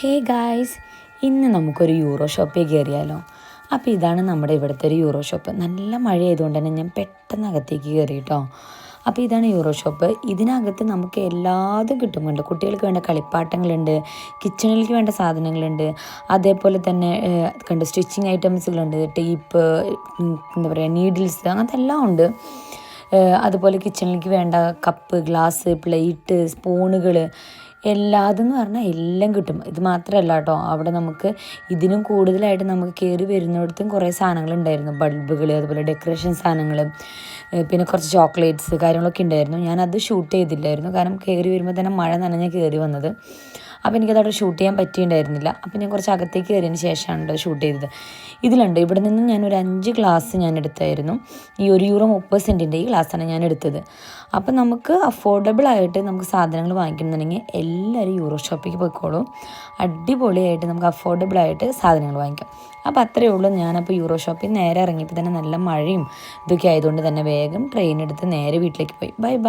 Hey guys, ഇന്ന് നമുക്കൊരു euro ഷോപ്പിൽ കയറിയാലോ. അപ്പോൾ ഇതാണ് നമ്മുടെ ഇവിടുത്തെ ഒരു യൂറോ ഷോപ്പ്. നല്ല മഴയായതുകൊണ്ട് തന്നെ ഞാൻ പെട്ടെന്ന് അകത്തേക്ക് കയറി കേട്ടോ. അപ്പോൾ ഇതാണ് യൂറോ ഷോപ്പ്. ഇതിനകത്ത് നമുക്ക് എല്ലാതും കിട്ടുന്നുണ്ട്. കുട്ടികൾക്ക് വേണ്ട കളിപ്പാട്ടങ്ങളുണ്ട്, കിച്ചണിലേക്ക് വേണ്ട സാധനങ്ങളുണ്ട്, അതേപോലെ തന്നെ കണ്ട് സ്റ്റിച്ചിങ് ഐറ്റംസുകളുണ്ട്, ടേപ്പ്, എന്താ പറയുക, നീഡിൽസ്, അങ്ങനത്തെ എല്ലാം ഉണ്ട്. അതുപോലെ കിച്ചണിലേക്ക് വേണ്ട കപ്പ്, ഗ്ലാസ്, പ്ലേറ്റ്, സ്പൂണുകൾ, എല്ലാതെന്ന് പറഞ്ഞാൽ എല്ലാം കിട്ടും. ഇത് മാത്രമല്ല കേട്ടോ, അവിടെ നമുക്ക് ഇതിനും കൂടുതലായിട്ട് നമുക്ക് കയറി വരുന്നിടത്തും കുറേ സാധനങ്ങളുണ്ടായിരുന്നു. ബൾബുകൾ, അതുപോലെ ഡെക്കറേഷൻ സാധനങ്ങൾ, പിന്നെ കുറച്ച് ചോക്ലേറ്റ്സ് കാര്യങ്ങളൊക്കെ ഉണ്ടായിരുന്നു. ഞാനത് ഷൂട്ട് ചെയ്തില്ലായിരുന്നു, കാരണം കയറി വരുമ്പോൾ തന്നെ മഴ നനഞ്ഞ് കയറി വന്നത്. അപ്പോൾ എനിക്കതവിടെ ഷൂട്ട് ചെയ്യാൻ പറ്റിയിട്ടുണ്ടായിരുന്നില്ല. അപ്പോൾ ഞാൻ കുറച്ച് അകത്തേക്ക് കയറിയതിന് ശേഷമാണ് ഷൂട്ട് ചെയ്തത്. ഇതിലുണ്ട്, ഇവിടെ നിന്ന് ഞാനൊരു 5 ഗ്ലാസ് ഞാൻ എടുത്തായിരുന്നു. ഈ €1.30 ഈ ഗ്ലാസ്സാണ് ഞാൻ എടുത്തത്. അപ്പം നമുക്ക് അഫോർഡബിളായിട്ട് നമുക്ക് സാധനങ്ങൾ വാങ്ങിക്കണമെന്നുണ്ടെങ്കിൽ എല്ലാവരും യൂറോ ഷോപ്പിലേക്ക് പോയിക്കോളും. അടിപൊളിയായിട്ട് നമുക്ക് അഫോർഡബിളായിട്ട് സാധനങ്ങൾ വാങ്ങിക്കാം. അപ്പോൾ അത്രയേ ഉള്ളൂ. ഞാനപ്പോൾ യൂറോ ഷോപ്പിൽ നേരെ ഇറങ്ങിയപ്പോൾ തന്നെ നല്ല മഴയും ഇതൊക്കെ ആയതുകൊണ്ട് തന്നെ വേഗം ട്രെയിൻ എടുത്ത് നേരെ വീട്ടിലേക്ക് പോയി. Bye bye.